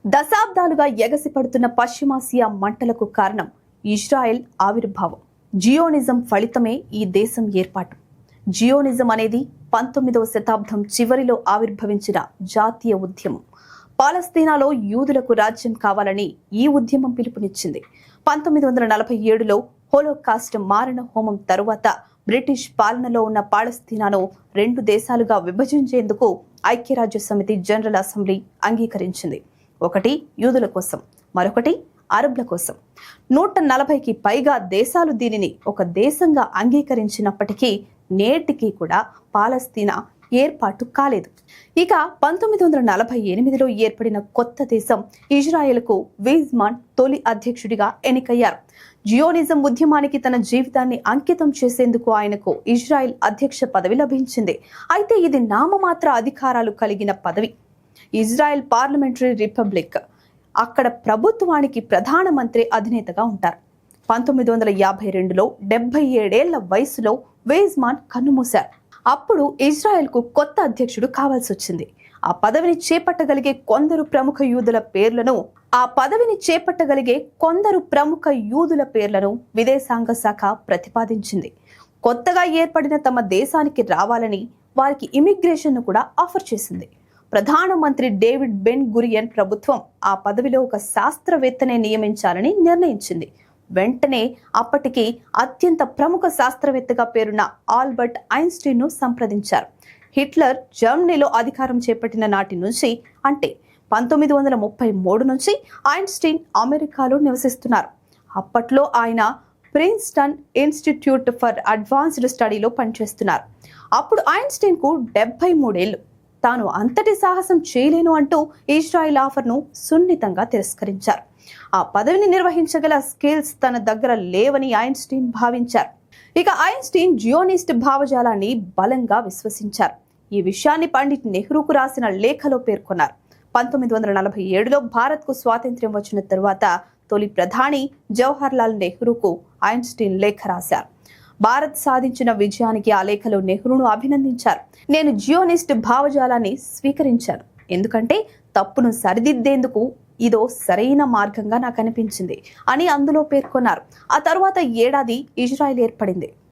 దశాబ్దాలుగా ఎగసిపడుతున్న పశ్చిమాసియా మంటలకు కారణం ఇజ్రాయెల్ ఆవిర్భావం. జియోనిజం ఫలితమే ఈ దేశం ఏర్పాటు. జియోనిజం అనేది 19వ శతాబ్దం చివరిలో ఆవిర్భవించిన జాతీయ ఉద్యమం. పాలస్తీనాలో యూదులకు రాజ్యం కావాలని ఈ ఉద్యమం పిలుపునిచ్చింది. 1947లో హోలోకాస్ట్ మారణ హోమం తరువాత బ్రిటిష్ పాలనలో ఉన్న పాలస్తీనాను 2 దేశాలుగా విభజించేందుకు ఐక్యరాజ్య సమితి జనరల్ అసెంబ్లీ అంగీకరించింది. ఒకటి యూదుల కోసం, మరొకటి అరబ్ల కోసం. 140కి పైగా దేశాలు దీనిని ఒక దేశంగా అంగీకరించినప్పటికీ నేటికి కూడా పాలస్తీనా ఏర్పాటు కాలేదు. ఇక 1948లో ఏర్పడిన కొత్త దేశం ఇజ్రాయెల్కు వీజ్మాన్ తొలి అధ్యక్షుడిగా ఎన్నికయ్యారు. జియోనిజం ఉద్యమానికి తన జీవితాన్ని అంకితం చేసేందుకు ఆయనకు ఇజ్రాయెల్ అధ్యక్ష పదవి లభించింది. అయితే ఇది నామమాత్ర అధికారాలు కలిగిన పదవి. Israel parliamentary republic. అక్కడ ప్రభుత్వానికి ప్రధానమంత్రి అధినేతగా ఉంటారు. 1952లో 77 ఏళ్ల వయసులో వీజ్మాన్ కన్నుమూశారు. అప్పుడు ఇజ్రాయెల్కు కొత్త అధ్యక్షుడు కావాల్సి వచ్చింది. ఆ పదవిని చేపట్టగలిగే కొందరు ప్రముఖ యూదుల పేర్లను విదేశాంగ శాఖ ప్రతిపాదించింది. కొత్తగా ఏర్పడిన తమ దేశానికి రావాలని వారికి ఇమిగ్రేషన్ను కూడా ఆఫర్ చేసింది. ప్రధానమంత్రి డేవిడ్ బెన్ గురియన్ ప్రభుత్వం ఆ పదవిలో ఒక శాస్త్రవేత్తనే నియమించాలని నిర్ణయించింది. వెంటనే అప్పటికి అత్యంత ప్రముఖ శాస్త్రవేత్తగా పేరున్న ఆల్బర్ట్ ఐన్స్టీన్ ను సంప్రదించారు. హిట్లర్ జర్మనీలో అధికారం చేపట్టిన నాటి నుంచి, అంటే 1933 నుంచి ఐన్స్టీన్ అమెరికాలో నివసిస్తున్నారు. అప్పట్లో ఆయన ప్రిన్స్టన్ ఇన్స్టిట్యూట్ ఫర్ అడ్వాన్స్డ్ స్టడీలో పనిచేస్తున్నారు. అప్పుడు ఐన్స్టీన్ కు 73 ఏళ్లు. తాను అంతటి సాహసం చేయలేను అంటూ ఇజ్రాయెల్ ఆఫర్ను సున్నితంగా తిరస్కరించారు. ఆ పదవిని నిర్వహించగల స్కిల్స్ తన దగ్గర లేవని ఐన్స్టీన్ భావించారు. ఇక ఐన్స్టీన్ జియోనిస్ట్ భావజాలాన్ని బలంగా విశ్వసించారు. ఈ విషయాన్ని పండిట్ నెహ్రూకు రాసిన లేఖలో పేర్కొన్నారు. 1947లో భారత్కు స్వాతంత్ర్యం వచ్చిన తరువాత తొలి ప్రధాని జవహర్ లాల్ నెహ్రూకు ఐన్స్టీన్ లేఖ రాశారు. భారత్ సాధించిన విజయానికి ఆ లేఖలో నెహ్రూను అభినందించారు. నేను జియోనిస్ట్ భావజాలాన్ని స్వీకరించాను, ఎందుకంటే తప్పును సరిదిద్దేందుకు ఇదో సరైన మార్గంగా నాకు అనిపించింది అని అందులో పేర్కొన్నారు. ఆ తరువాత ఏడాది ఇజ్రాయెల్ ఏర్పడింది.